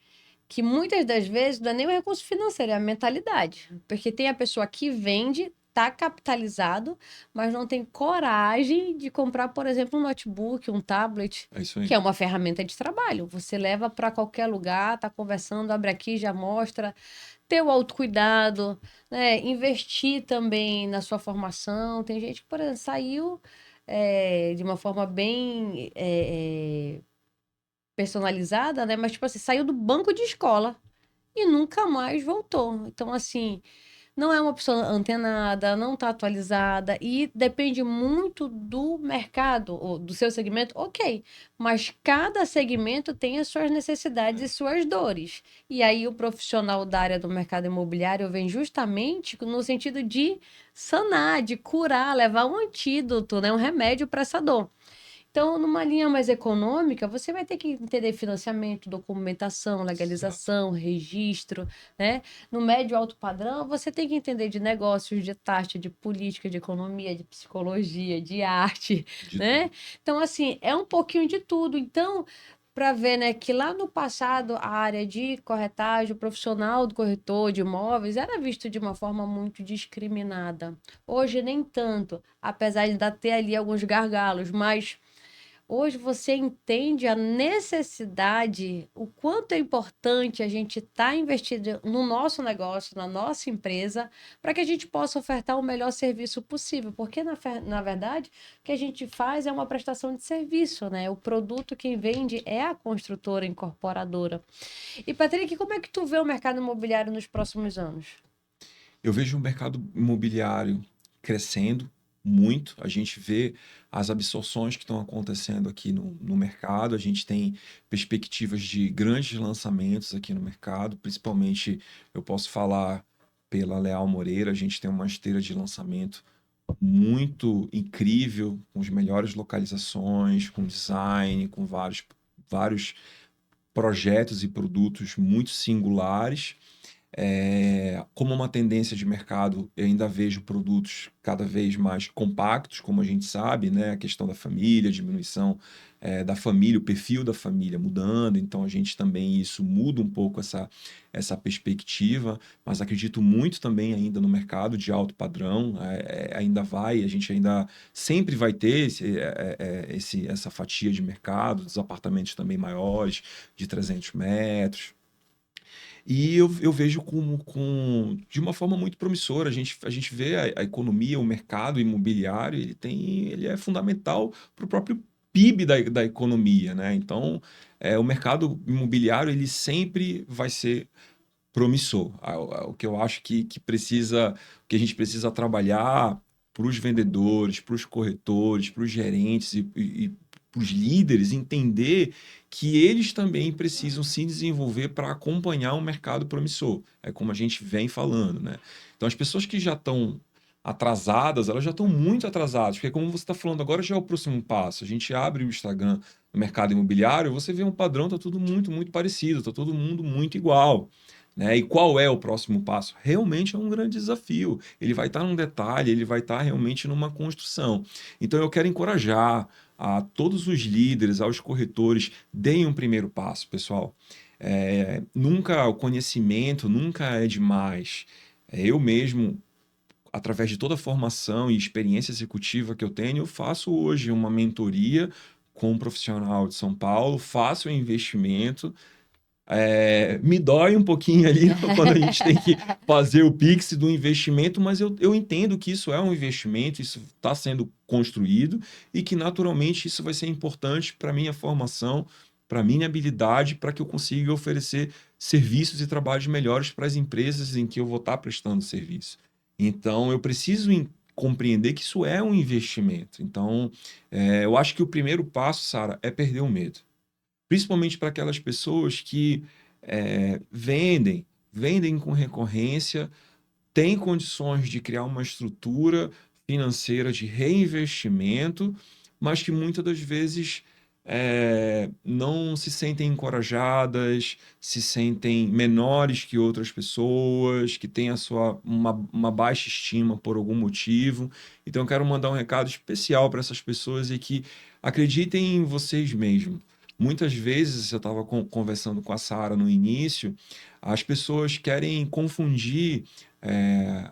que muitas das vezes não é nem o recurso financeiro, é a mentalidade. Porque tem a pessoa que vende, tá capitalizado, mas não tem coragem de comprar, por exemplo, um notebook, um tablet, É isso aí. que é uma ferramenta de trabalho. Você leva para qualquer lugar, tá conversando, abre aqui, já mostra. Ter o autocuidado, né? Investir também na sua formação. Tem gente que, por exemplo, saiu de uma forma bem personalizada, né? Mas, tipo assim, saiu do banco de escola e nunca mais voltou. Então, assim, não é uma pessoa antenada, não está atualizada e depende muito do mercado, ou do seu segmento, ok. Mas cada segmento tem as suas necessidades e suas dores. E aí o profissional da área do mercado imobiliário vem justamente no sentido de sanar, de curar, levar um antídoto, né? Um remédio para essa dor. Então, numa linha mais econômica, você vai ter que entender financiamento, documentação, legalização, registro, né? No médio alto padrão, você tem que entender de negócios, de taxa, de política, de economia, de psicologia, de arte, né? Então, assim, é um pouquinho de tudo. Então, para ver, né, que lá no passado a área de corretagem, o profissional do corretor de imóveis era visto de uma forma muito discriminada. Hoje nem tanto, apesar de ainda ter ali alguns gargalos, mas Hoje você entende a necessidade, o quanto é importante a gente estar investindo no nosso negócio, na nossa empresa, para que a gente possa ofertar o melhor serviço possível. Porque, na verdade, o que a gente faz é uma prestação de serviço, né? O produto quem vende é a construtora incorporadora. E, Patrick, como é que tu vê o mercado imobiliário nos próximos anos? Eu vejo o mercado imobiliário crescendo muito. A gente vê as absorções que estão acontecendo aqui no mercado. A gente tem perspectivas de grandes lançamentos aqui no mercado, principalmente eu posso falar pela Leal Moreira. A gente tem uma esteira de lançamento muito incrível, com as melhores localizações, com design, com vários projetos e produtos muito singulares. Como uma tendência de mercado, eu ainda vejo produtos cada vez mais compactos, como a gente sabe, né? A questão da família, a diminuição da família, o perfil da família mudando, então a gente também, isso muda um pouco essa perspectiva, mas acredito muito também ainda no mercado de alto padrão, a gente ainda sempre vai ter essa fatia de mercado, dos apartamentos também maiores, de 300 metros. E eu vejo de uma forma muito promissora. A gente vê a economia, o mercado imobiliário, ele é fundamental para o próprio PIB da economia, né? Então, o mercado imobiliário, ele sempre vai ser promissor. O que eu acho o que a gente precisa trabalhar para os vendedores, para os corretores, para os gerentes e para os líderes entender que eles também precisam se desenvolver para acompanhar um mercado promissor. É como a gente vem falando, né? Então, as pessoas que já estão atrasadas, elas já estão muito atrasadas, porque como você está falando agora, já é o próximo passo. A gente abre o Instagram no mercado imobiliário, você vê um padrão, está tudo muito, muito parecido, está todo mundo muito igual. Né? E qual é o próximo passo? Realmente é um grande desafio. Ele vai estar num detalhe, ele vai estar realmente numa construção. Então eu quero encorajar a todos os líderes, aos corretores, deem um primeiro passo, pessoal. O conhecimento nunca é demais. Eu mesmo, através de toda a formação e experiência executiva que eu tenho, eu faço hoje uma mentoria com um profissional de São Paulo, faço um investimento. Me dói um pouquinho ali quando a gente tem que fazer o Pix do investimento, mas eu entendo que isso é um investimento, isso está sendo construído e que naturalmente isso vai ser importante para a minha formação, para a minha habilidade, para que eu consiga oferecer serviços e trabalhos melhores para as empresas em que eu vou estar prestando serviço. Então, eu preciso compreender que isso é um investimento. Então, eu acho que o primeiro passo, Sara, é perder o medo, principalmente para aquelas pessoas que vendem com recorrência, têm condições de criar uma estrutura financeira de reinvestimento, mas que muitas das vezes não se sentem encorajadas, se sentem menores que outras pessoas, que têm uma baixa estima por algum motivo. Então, eu quero mandar um recado especial para essas pessoas e que acreditem em vocês mesmos. Muitas vezes, eu estava conversando com a Sara no início, as pessoas querem confundir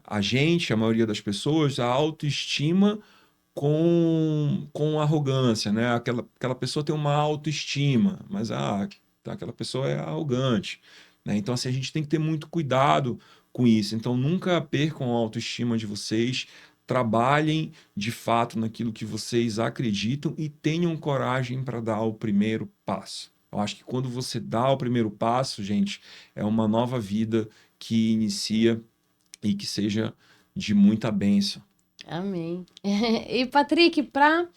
a maioria das pessoas, a autoestima com arrogância, né? Aquela pessoa tem uma autoestima, mas aquela pessoa é arrogante, né? Então, assim, a gente tem que ter muito cuidado com isso. Então, nunca percam a autoestima de vocês, trabalhem de fato naquilo que vocês acreditam e tenham coragem para dar o primeiro passo. Eu acho que quando você dá o primeiro passo, gente, é uma nova vida que inicia e que seja de muita bênção. Amém. E, Patrick, para a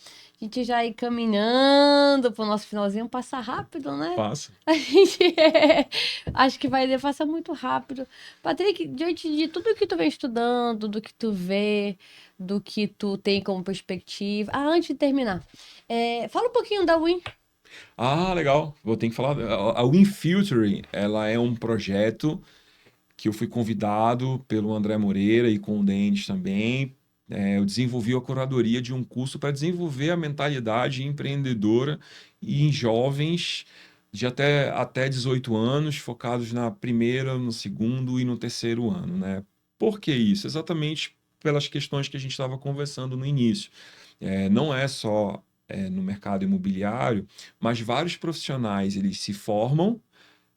gente já ir caminhando para o nosso finalzinho, passa rápido, né? Passa. A gente acho que passa muito rápido. Patrick, diante de tudo que tu vem estudando, do que tu vê, do que tu tem como perspectiva. Antes de terminar, fala um pouquinho da Win. Legal. Vou ter que falar. A WinFiltering, ela é um projeto que eu fui convidado pelo André Moreira e com o Denis também. Eu desenvolvi a curadoria de um curso para desenvolver a mentalidade empreendedora em jovens de até 18 anos, focados na primeira, no segundo e no terceiro ano, né? Por que isso? Exatamente pelas questões que a gente estava conversando no início. Não é só no mercado imobiliário, mas vários profissionais eles se formam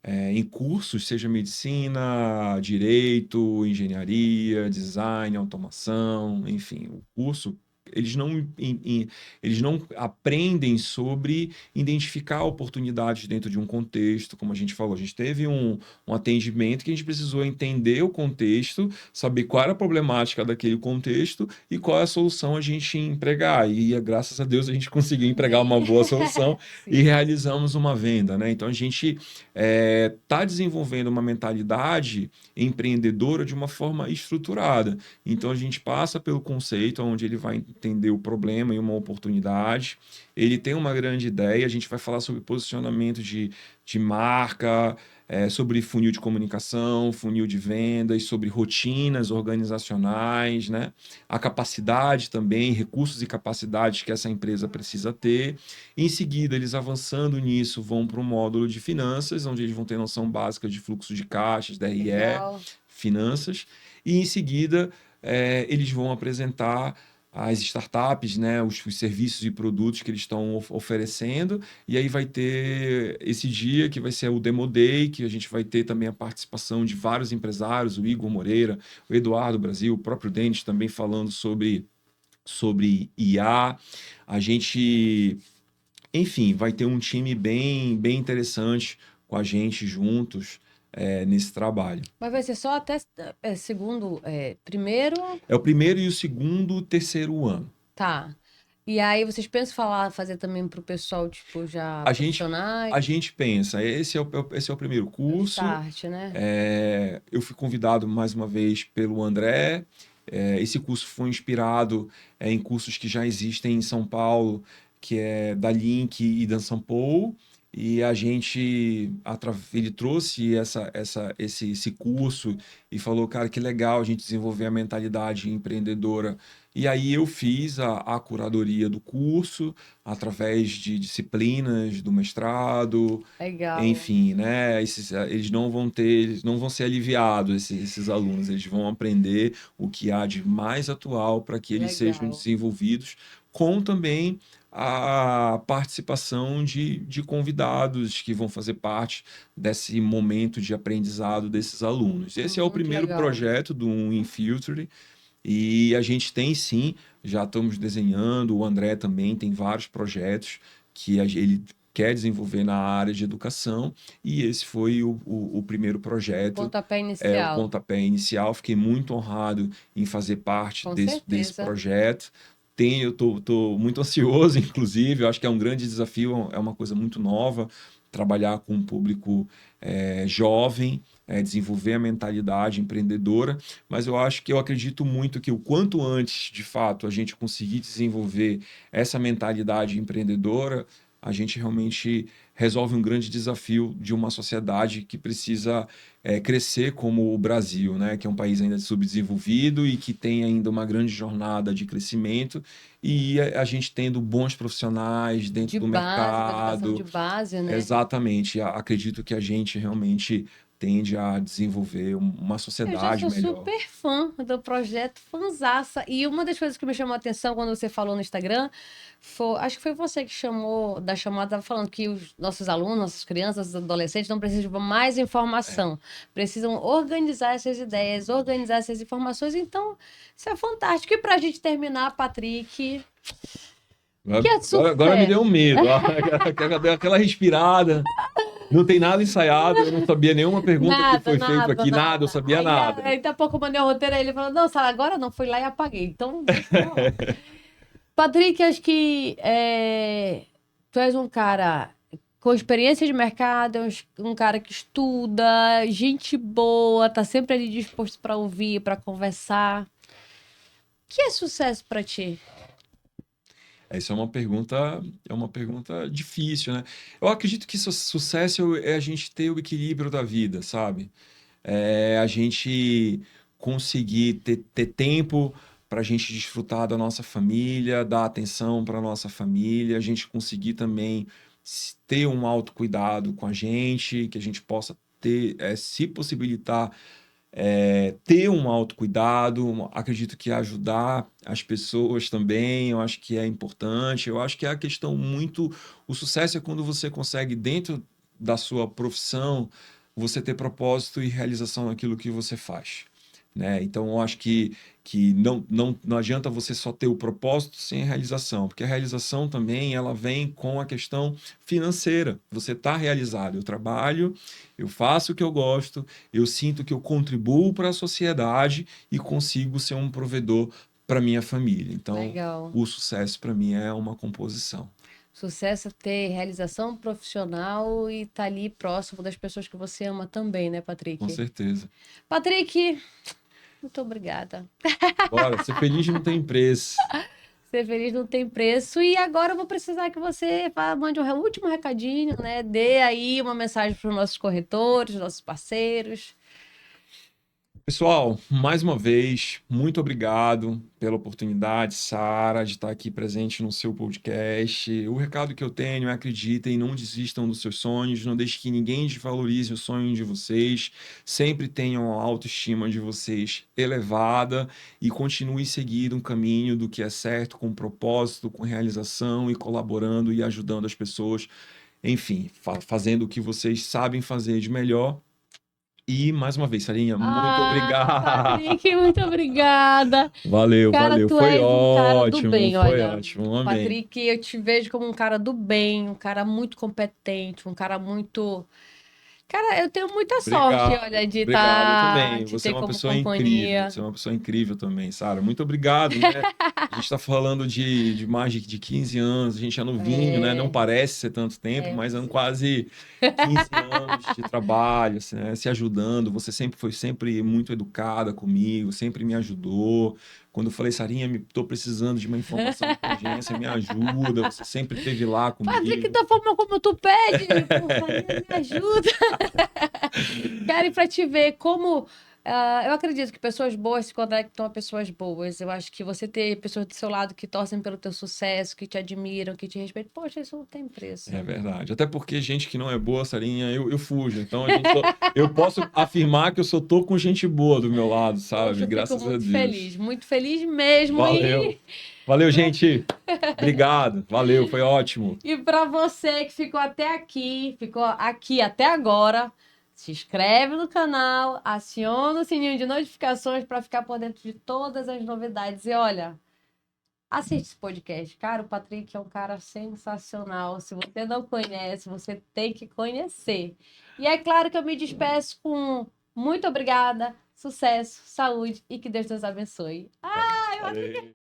em cursos, seja medicina, direito, engenharia, design, automação, enfim, o curso. Eles não aprendem sobre identificar oportunidades dentro de um contexto, como a gente falou. A gente teve um atendimento que a gente precisou entender o contexto, saber qual era a problemática daquele contexto e qual é a solução a gente empregar. E graças a Deus a gente conseguiu empregar uma boa solução e Sim. realizamos uma venda, né? Então a gente está desenvolvendo uma mentalidade empreendedora de uma forma estruturada. Então a gente passa pelo conceito, onde ele vai entender o problema e uma oportunidade. Ele tem uma grande ideia, a gente vai falar sobre posicionamento de marca, sobre funil de comunicação, funil de vendas, sobre rotinas organizacionais, né? A capacidade também, recursos e capacidades que essa empresa precisa ter. Em seguida, eles avançando nisso, vão para o módulo de finanças, onde eles vão ter noção básica de fluxo de caixas, DRE, Legal. finanças. E em seguida, eles vão apresentar as startups, né, os serviços e produtos que eles estão oferecendo, e aí vai ter esse dia que vai ser o Demo Day, que a gente vai ter também a participação de vários empresários, o Igor Moreira, o Eduardo Brasil, o próprio Denis também falando sobre IA. A gente, enfim, vai ter um time bem interessante com a gente juntos nesse trabalho. Mas vai ser só até segundo, primeiro, É o primeiro e o segundo, terceiro ano. tá. E aí vocês pensam fazer também pro pessoal, tipo, já A gente, profissionais? a gente pensa, esse é o primeiro É o curso. start, né? Eu fui convidado mais uma vez pelo André. Esse curso foi inspirado em cursos que já existem em São Paulo, que é da Link e da Sampo. E a gente, ele trouxe esse curso e falou, cara, que legal a gente desenvolver a mentalidade empreendedora. E aí eu fiz a curadoria do curso através de disciplinas do mestrado, Legal, enfim, né? Eles não vão ser aliviados, esses alunos, eles vão aprender o que há de mais atual para que eles sejam legal. desenvolvidos, com também a participação de convidados que vão fazer parte desse momento de aprendizado desses alunos. Esse é o Muito primeiro legal. projeto do Infiltre, e a gente tem sim, já estamos desenhando, o André também tem vários projetos que ele quer desenvolver na área de educação, e esse foi o primeiro projeto, Pontapé o inicial. pontapé inicial. Fiquei muito honrado em fazer parte Com desse certeza. projeto. Eu tô muito ansioso, inclusive, eu acho que é um grande desafio, é uma coisa muito nova, trabalhar com um público jovem, desenvolver a mentalidade empreendedora, mas eu acredito muito que o quanto antes, de fato, a gente conseguir desenvolver essa mentalidade empreendedora, a gente realmente resolve um grande desafio de uma sociedade que precisa crescer como o Brasil, né? Que é um país ainda subdesenvolvido e que tem ainda uma grande jornada de crescimento, e a gente tendo bons profissionais dentro De do base, uma educação de mercado. base, né? Exatamente. Acredito que a gente realmente tende a desenvolver uma Eu já sociedade sou melhor. super fã do projeto, fãzaça. E uma das coisas que me chamou a atenção quando você falou no Instagram, acho que foi você que chamou da chamada, estava falando que os nossos alunos, nossas crianças, os adolescentes não precisam de mais informação, precisam organizar essas ideias, organizar essas informações. Então, isso é fantástico. E para a gente terminar, Patrick, que é Agora me deu um sucesso. medo. Deu aquela respirada. Não tem nada ensaiado, eu não sabia nenhuma pergunta que Nada, foi feita nada, aqui, nada, eu nada. sabia Aí, nada. daqui a pouco eu mandei o roteiro, aí ele falou, não, Sara, agora não, fui lá e apaguei. Então, tá lá. Patrick, acho que tu és um cara com experiência de mercado, é um cara que estuda, gente boa, tá sempre ali disposto para ouvir, para conversar. O que é sucesso para ti? Essa é uma pergunta difícil, né? Eu acredito que sucesso é a gente ter o equilíbrio da vida, sabe? É a gente conseguir ter tempo para a gente desfrutar da nossa família, dar atenção para a nossa família, a gente conseguir também ter um autocuidado com a gente, que a gente possa ter, se possibilitar ter um autocuidado, acredito que ajudar as pessoas também, eu acho que é importante, eu acho que é a questão muito... O sucesso é quando você consegue, dentro da sua profissão, você ter propósito e realização naquilo que você faz, né? Então, eu acho que não adianta você só ter o propósito sem a realização, porque a realização também ela vem com a questão financeira. Você está realizado, eu trabalho, eu faço o que eu gosto, eu sinto que eu contribuo para a sociedade e consigo ser um provedor para minha família. Então, Legal. o sucesso para mim é uma composição. Sucesso é ter realização profissional e estar ali próximo das pessoas que você ama também, né, Com Patrick? certeza. Patrick, muito obrigada. Bora, ser feliz não tem preço. Ser feliz não tem preço. E agora eu vou precisar que você mande um último recadinho, né? Dê aí uma mensagem para os nossos corretores, nossos parceiros. Pessoal, mais uma vez, muito obrigado pela oportunidade, Sara, de estar aqui presente no seu podcast. O recado que eu tenho é: acreditem, não desistam dos seus sonhos, não deixe que ninguém desvalorize o sonho de vocês. Sempre tenham a autoestima de vocês elevada e continue seguindo um caminho do que é certo, com propósito, com realização e colaborando e ajudando as pessoas. Enfim, fazendo o que vocês sabem fazer de melhor. E mais uma vez, Sarinha, muito obrigado. Patrick, muito obrigada. Valeu, Cara, valeu. tu és um cara do Foi bem, olha. ótimo. Amém. Patrick, eu te vejo como um cara do bem, um cara muito competente, um cara muito. Cara, eu tenho muita sorte, Obrigado, olha, de obrigado. Eu também. te Você é ter uma como pessoa incrível. companhia. Você é uma pessoa incrível também, Sara. Muito obrigado, né? A gente está falando de mais de 15 anos, a gente é novinho, né? Não É, parece ser tanto tempo, mas são mas quase 15 anos de trabalho, assim, né? Se ajudando. Você sempre foi sempre muito educada comigo, sempre me ajudou. Quando eu falei, Sarinha, estou precisando de uma informação de urgência, me ajuda. Você sempre esteve lá Patrick, comigo. da forma como tu pede, porra, me ajuda. Cara, e pra te ver como. Eu acredito que pessoas boas se conectam a pessoas boas. Eu acho que você ter pessoas do seu lado que torcem pelo teu sucesso, que te admiram, que te respeitam, poxa, isso não tem preço. É verdade. Até porque gente que não é boa, Sarinha, eu fujo. Então eu posso afirmar que eu só tô com gente boa do meu lado, Poxa, sabe? eu fico Graças a Deus. muito feliz mesmo. Valeu. Valeu, gente. Obrigado. Valeu, foi ótimo. E para você que ficou aqui até agora, se inscreve no canal, aciona o sininho de notificações para ficar por dentro de todas as novidades. E olha, assiste esse podcast. Cara, o Patrick é um cara sensacional. Se você não conhece, você tem que conhecer. E é claro que eu me despeço com muito obrigada, sucesso, saúde e que Deus nos abençoe. Valeu.